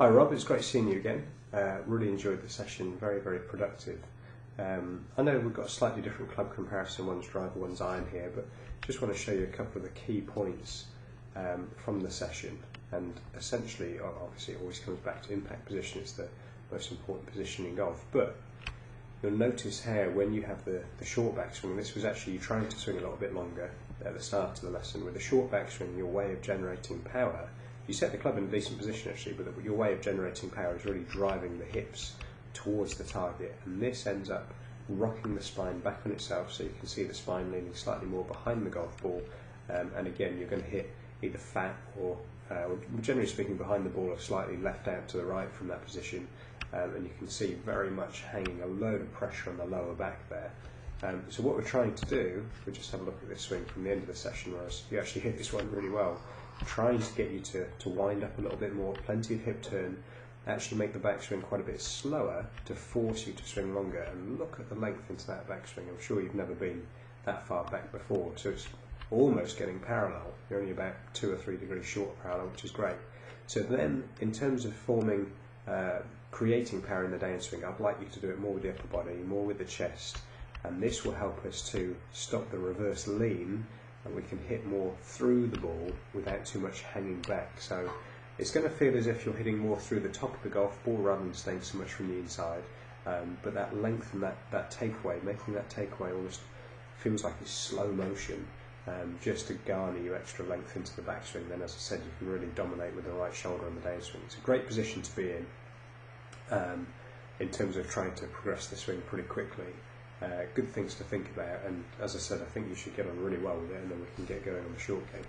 Hi Rob, it's great seeing you again. Really enjoyed the session, very, very productive. I know we've got a slightly different club comparison, one's driver, one's iron here, but just want to show you a couple of the key points from the session. And essentially, obviously it always comes back to impact position, it's the most important position in golf. But you'll notice here when you have the short backswing, this was actually you trying to swing a little bit longer at the start of the lesson. With the short backswing, your way of generating power, you set the club in a decent position actually, but your way of generating power is really driving the hips towards the target, and this ends up rocking the spine back on itself, so you can see the spine leaning slightly more behind the golf ball, and again you're going to hit either fat or, generally speaking, behind the ball or slightly left out to the right from that position, and you can see very much hanging a load of pressure on the lower back there. So what we're trying to do, we just have a look at this swing from the end of the session, whereas you actually hit this one really well, trying to get you to wind up a little bit more, plenty of hip turn, actually make the backswing quite a bit slower to force you to swing longer, and look at the length into that backswing. I'm sure you've never been that far back before, so it's almost getting parallel. You're only about 2 or 3 degrees short of parallel, which is great. So then, in terms of forming, creating power in the downswing, I'd like you to do it more with the upper body, more with the chest, and this will help us to stop the reverse lean, and we can hit more through the ball without too much hanging back. So it's going to feel as if you're hitting more through the top of the golf ball rather than staying so much from the inside, but that length and that takeaway, making that takeaway almost feels like it's slow motion, just to garner you extra length into the backswing. Then, as I said, you can really dominate with the right shoulder on the downswing. It's a great position to be in terms of trying to progress the swing pretty quickly. Good things to think about, and as I said, I think you should get on really well with it, and then we can get going on the short game.